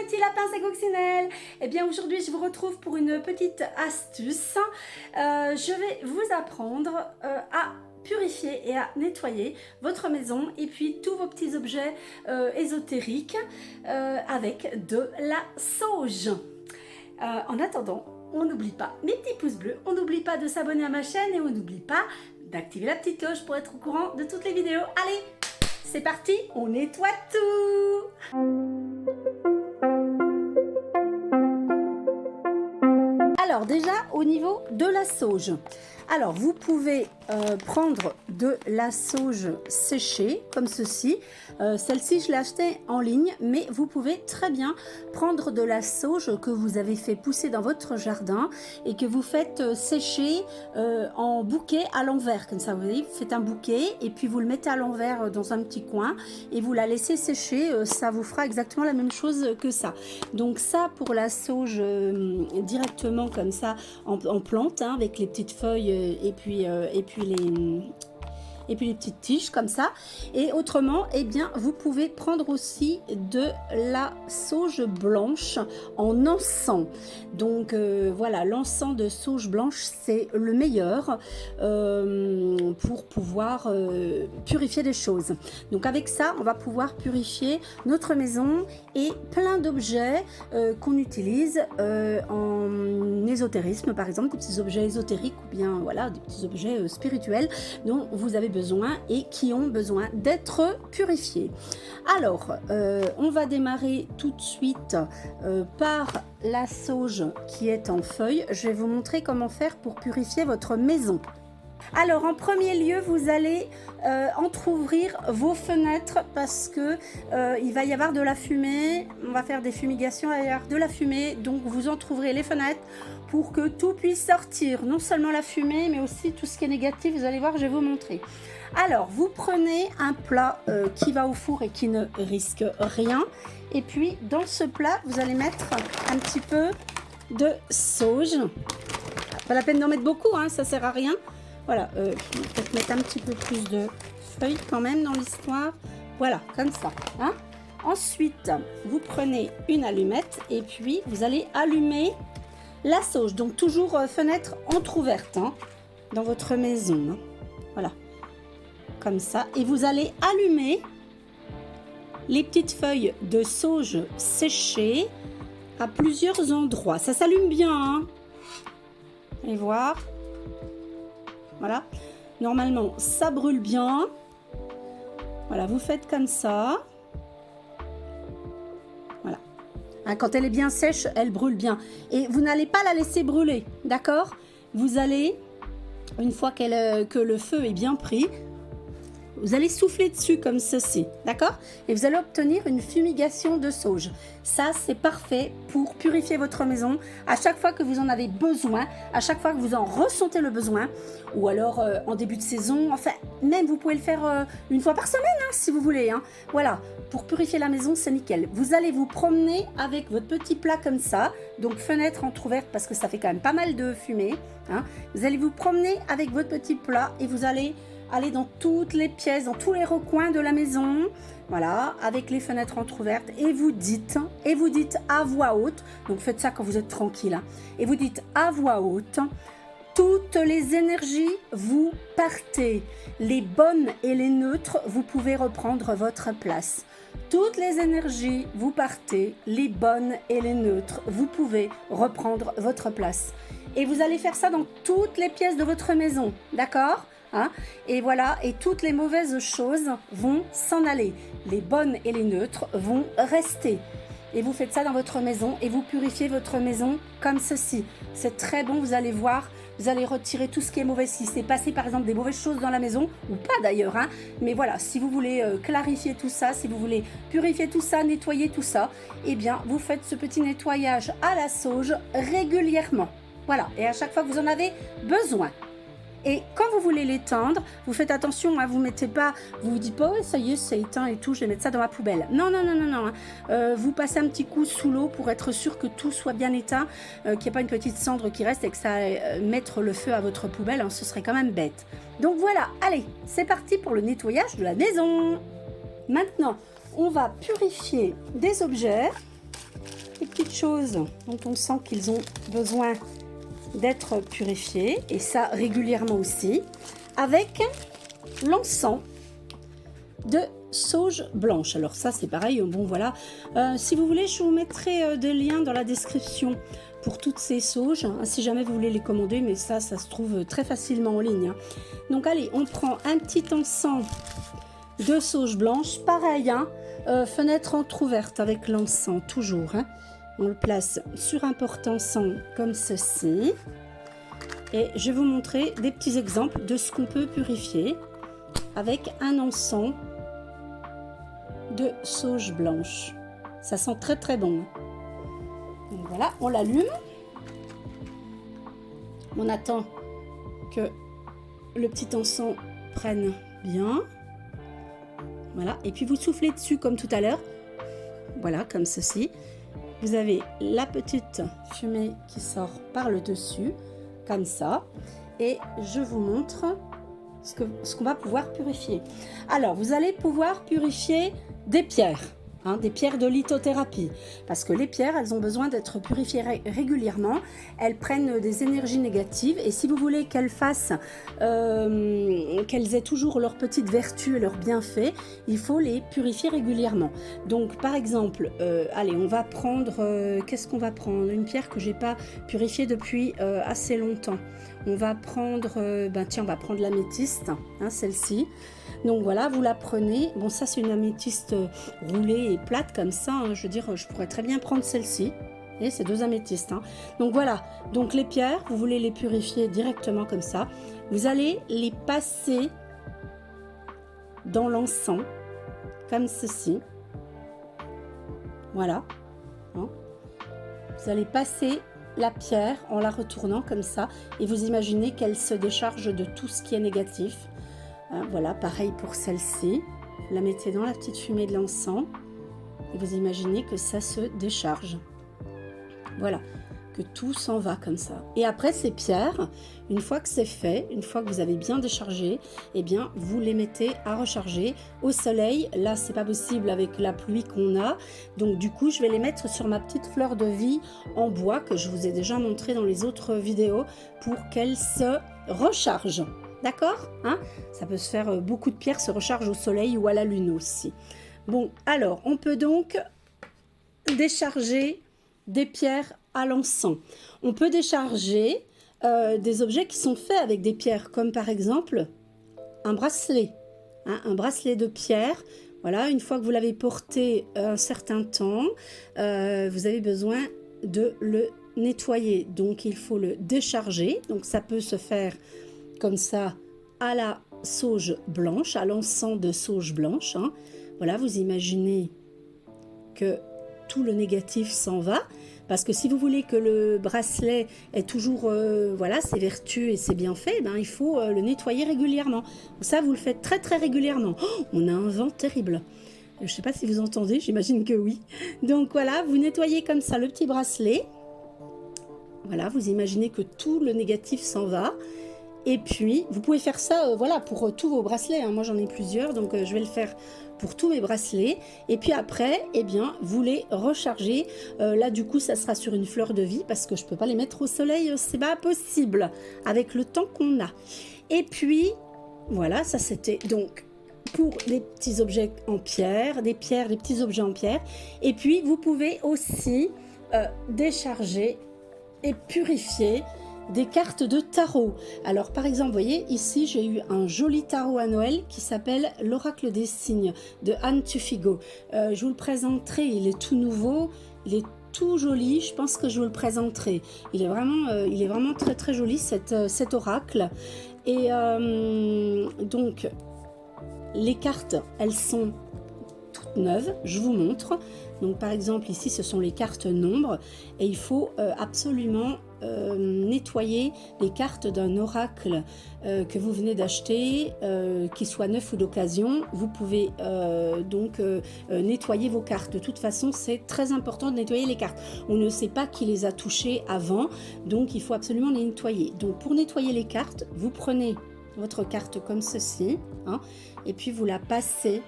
mes petits lapins, c'est Coccinelle. Eh bien aujourd'hui je vous retrouve pour une petite astuce. Je vais vous apprendre à purifier et à nettoyer votre maison et puis tous vos petits objets ésotériques avec de la sauge. En attendant, on n'oublie pas mes petits pouces bleus, on n'oublie pas de s'abonner à ma chaîne et on n'oublie pas d'activer la petite cloche pour être au courant de toutes les vidéos. Allez, c'est parti, on nettoie tout! Alors déjà au niveau de la sauge, alors vous pouvez prendre de la sauge séchée comme ceci. Celle-ci je l'ai achetée en ligne, mais vous pouvez très bien prendre de la sauge que vous avez fait pousser dans votre jardin et que vous faites sécher en bouquet à l'envers, comme ça vous voyez, vous faites un bouquet et puis vous le mettez à l'envers dans un petit coin et vous la laissez sécher, ça vous fera exactement la même chose que ça. Donc ça pour la sauge directement comme ça en plante, hein, avec les petites feuilles et puis les petites tiges comme ça. Et autrement, eh bien vous pouvez prendre aussi de la sauge blanche en encens. Donc voilà, l'encens de sauge blanche c'est le meilleur pour pouvoir purifier des choses. Donc avec ça on va pouvoir purifier notre maison et plein d'objets qu'on utilise en ésotérisme, par exemple des petits objets ésotériques ou bien voilà des petits objets spirituels dont vous avez besoin et qui ont besoin d'être purifiés. Alors on va démarrer tout de suite par la sauge qui est en feuille. Je vais vous montrer comment faire pour purifier votre maison. Alors en premier lieu vous allez entrouvrir vos fenêtres parce que il va y avoir de la fumée, on va faire des fumigations, il va y avoir de la fumée, donc vous entrouvrez les fenêtres pour que tout puisse sortir, non seulement la fumée mais aussi tout ce qui est négatif. Vous allez voir, je vais vous montrer. Alors vous prenez un plat qui va au four et qui ne risque rien, et puis dans ce plat vous allez mettre un petit peu de sauge, pas la peine d'en mettre beaucoup, hein, ça sert à rien. Voilà, peut-être mettre un petit peu plus de feuilles quand même dans l'histoire. Voilà, comme ça. Hein. Ensuite, vous prenez une allumette et puis vous allez allumer la sauge. Donc toujours fenêtre entrouverte, hein, dans votre maison. Hein. Voilà, comme ça. Et vous allez allumer les petites feuilles de sauge séchées à plusieurs endroits. Ça s'allume bien. Hein. Allez voir. Voilà, normalement ça brûle bien. Voilà, vous faites comme ça. Voilà, hein, quand elle est bien sèche, elle brûle bien. Et vous n'allez pas la laisser brûler, d'accord? Vous allez, une fois que le feu est bien pris, vous allez souffler dessus comme ceci, d'accord? Et vous allez obtenir une fumigation de sauge. Ça, c'est parfait pour purifier votre maison à chaque fois que vous en avez besoin, à chaque fois que vous en ressentez le besoin, ou alors en début de saison. Enfin, même vous pouvez le faire une fois par semaine, hein, si vous voulez. Hein. Voilà, pour purifier la maison, c'est nickel. Vous allez vous promener avec votre petit plat comme ça, donc fenêtre entrouverte parce que ça fait quand même pas mal de fumée. Hein. Vous allez vous promener avec votre petit plat et vous allez aller dans toutes les pièces, dans tous les recoins de la maison, voilà, avec les fenêtres entrouvertes, et vous dites à voix haute, donc faites ça quand vous êtes tranquille, hein, et vous dites à voix haute, toutes les énergies, vous partez, les bonnes et les neutres, vous pouvez reprendre votre place. Toutes les énergies, vous partez, les bonnes et les neutres, vous pouvez reprendre votre place. Et vous allez faire ça dans toutes les pièces de votre maison, d'accord ? Hein, et voilà, et toutes les mauvaises choses vont s'en aller. Les bonnes et les neutres vont rester. Et vous faites ça dans votre maison et vous purifiez votre maison comme ceci. C'est très bon, vous allez voir, vous allez retirer tout ce qui est mauvais. Si c'est passé par exemple des mauvaises choses dans la maison, ou pas d'ailleurs, hein, mais voilà, si vous voulez clarifier tout ça, si vous voulez purifier tout ça, nettoyer tout ça, eh bien vous faites ce petit nettoyage à la sauge régulièrement. Voilà, et à chaque fois que vous en avez besoin. Et quand vous voulez l'éteindre, vous faites attention, hein, vous mettez pas, vous vous dites pas, ouais, ça y est, c'est éteint et tout, je vais mettre ça dans ma poubelle. Non, non, non, non, non. Hein. Vous passez un petit coup sous l'eau pour être sûr que tout soit bien éteint, qu'il n'y ait pas une petite cendre qui reste et que ça mettre le feu à votre poubelle, hein, ce serait quand même bête. Donc voilà, allez, c'est parti pour le nettoyage de la maison. Maintenant, on va purifier des objets. des petites choses dont on sent qu'ils ont besoin d'être purifiés, et ça régulièrement aussi, avec l'encens de sauge blanche. Alors ça c'est pareil, bon voilà, si vous voulez je vous mettrai des liens dans la description pour toutes ces sauges, hein, si jamais vous voulez les commander, mais ça se trouve très facilement en ligne, hein. Donc allez, on prend un petit encens de sauge blanche, pareil, hein, fenêtre entrouverte avec l'encens, toujours, hein. On le place sur un porte-encens comme ceci, et je vais vous montrer des petits exemples de ce qu'on peut purifier avec un encens de sauge blanche. Ça sent très très bon. Donc voilà, on l'allume. On attend que le petit encens prenne bien. Voilà, et puis vous soufflez dessus comme tout à l'heure. Voilà, comme ceci. Vous avez la petite fumée qui sort par le dessus, comme ça. Et je vous montre ce qu'on va pouvoir purifier. Alors, vous allez pouvoir purifier des pierres, hein, des pierres de lithothérapie, parce que les pierres, elles ont besoin d'être purifiées régulièrement. Elles prennent des énergies négatives, et si vous voulez qu'elles fassent, qu'elles aient toujours leurs petites vertus et leurs bienfaits, il faut les purifier régulièrement. Donc, par exemple, allez, on va prendre, qu'est-ce qu'on va prendre? Une pierre que j'ai pas purifiée depuis assez longtemps. On va prendre, tiens, on va prendre l'améthyste, hein, celle-ci. Donc voilà, vous la prenez. Bon, ça c'est une améthyste roulée et plate comme ça, hein. Je veux dire, je pourrais très bien prendre celle-ci. Et c'est 2 améthystes, hein. Donc voilà, donc les pierres, vous voulez les purifier directement comme ça. Vous allez les passer dans l'encens, comme ceci. Voilà, hein. Vous allez passer la pierre en la retournant comme ça, et vous imaginez qu'elle se décharge de tout ce qui est négatif. Voilà, pareil pour celle-ci. Vous la mettez dans la petite fumée de l'encens et vous imaginez que ça se décharge. Voilà, que tout s'en va comme ça. Et après ces pierres, une fois que c'est fait, une fois que vous avez bien déchargé, eh bien vous les mettez à recharger au soleil. Là c'est pas possible avec la pluie qu'on a, donc du coup je vais les mettre sur ma petite fleur de vie en bois que je vous ai déjà montré dans les autres vidéos pour qu'elles se rechargent. D'accord, hein? Ça peut se faire, beaucoup de pierres se rechargent au soleil ou à la lune aussi. Bon, alors, on peut donc décharger des pierres à l'encens. On peut décharger des objets qui sont faits avec des pierres, comme par exemple un bracelet. Hein, un bracelet de pierre. Voilà, une fois que vous l'avez porté un certain temps, vous avez besoin de le nettoyer. Donc, il faut le décharger. Donc, ça peut se faire comme ça à la sauge blanche, à l'encens de sauge blanche, hein. Voilà, vous imaginez que tout le négatif s'en va, parce que si vous voulez que le bracelet ait toujours voilà, ses vertus et ses bienfaits, ben, il faut le nettoyer régulièrement. Ça, vous le faites très très régulièrement. Oh, on a un vent terrible. Je ne sais pas si vous entendez, j'imagine que oui. Donc voilà, vous nettoyez comme ça le petit bracelet. Voilà, vous imaginez que tout le négatif s'en va. Et puis, vous pouvez faire ça voilà, pour tous vos bracelets, hein. Moi, j'en ai plusieurs, donc je vais le faire pour tous mes bracelets. Et puis après, eh bien, vous les rechargez. Là, du coup, ça sera sur une fleur de vie parce que je ne peux pas les mettre au soleil, c'est pas possible avec le temps qu'on a. Et puis, voilà, ça c'était donc pour les petits objets en pierre, des petits objets en pierre. Et puis, vous pouvez aussi décharger et purifier des cartes de tarot. Alors par exemple, vous voyez ici j'ai eu un joli tarot à Noël qui s'appelle l'oracle des signes de Anne Tufigo. Je vous le présenterai, il est tout nouveau, il est tout joli, je pense que je vous le présenterai. Il est vraiment très très joli cet oracle. Et donc les cartes, elles sont toutes neuves, je vous montre. Donc par exemple ici ce sont les cartes nombres et il faut absolument nettoyer les cartes d'un oracle que vous venez d'acheter, qu'il soit neuf ou d'occasion. Vous pouvez donc nettoyer vos cartes. De toute façon, c'est très important de nettoyer les cartes. On ne sait pas qui les a touchées avant, donc il faut absolument les nettoyer. Donc pour nettoyer les cartes, vous prenez votre carte comme ceci, hein, et puis vous la passez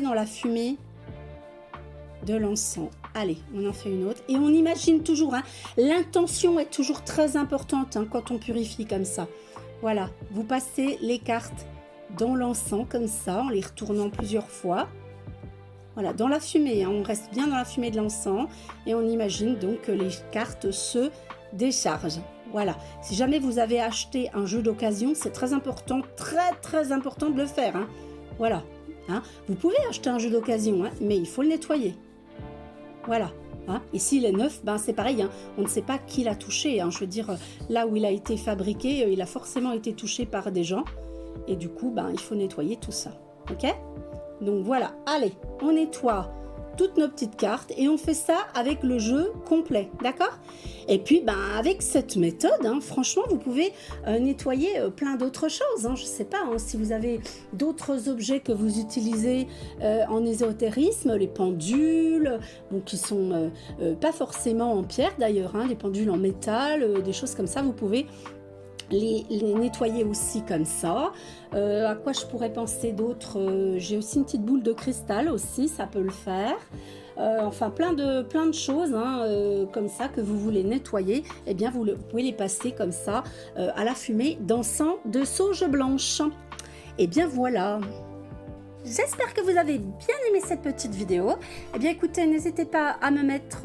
dans la fumée de l'encens. Allez, on en fait une autre. Et on imagine toujours, hein, l'intention est toujours très importante hein, quand on purifie comme ça. Voilà, vous passez les cartes dans l'encens comme ça, en les retournant plusieurs fois. Voilà, dans la fumée, hein, on reste bien dans la fumée de l'encens et on imagine donc que les cartes se déchargent. Voilà, si jamais vous avez acheté un jeu d'occasion, c'est très important, très important de le faire. Hein. Voilà, hein. Vous pouvez acheter un jeu d'occasion, hein, mais il faut le nettoyer. Voilà. Hein. Et s'il est neuf, ben c'est pareil, hein. On ne sait pas qui l'a touché. Hein. Je veux dire, là où il a été fabriqué, il a forcément été touché par des gens. Et du coup, ben, il faut nettoyer tout ça. Ok? Donc voilà, allez, on nettoie toutes nos petites cartes et on fait ça avec le jeu complet, d'accord? Et puis, ben, avec cette méthode, hein, franchement, vous pouvez nettoyer plein d'autres choses. Hein, je ne sais pas hein, si vous avez d'autres objets que vous utilisez en ésotérisme, les pendules, bon, qui sont pas forcément en pierre d'ailleurs, hein, des pendules en métal, des choses comme ça, vous pouvez les nettoyer aussi comme ça. À quoi je pourrais penser d'autre? J'ai aussi une petite boule de cristal aussi, ça peut le faire. Enfin plein de choses hein, comme ça que vous voulez nettoyer, eh bien vous pouvez les passer comme ça à la fumée d'encens de sauge blanche. Et bien voilà. J'espère que vous avez bien aimé cette petite vidéo. Eh bien écoutez, n'hésitez pas à me mettre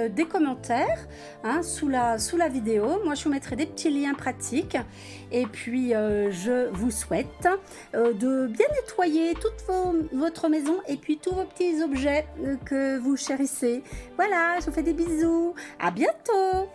des commentaires hein, sous la vidéo. Moi je vous mettrai des petits liens pratiques. Et puis je vous souhaite de bien nettoyer toute votre maison et puis tous vos petits objets que vous chérissez. Voilà, je vous fais des bisous. À bientôt.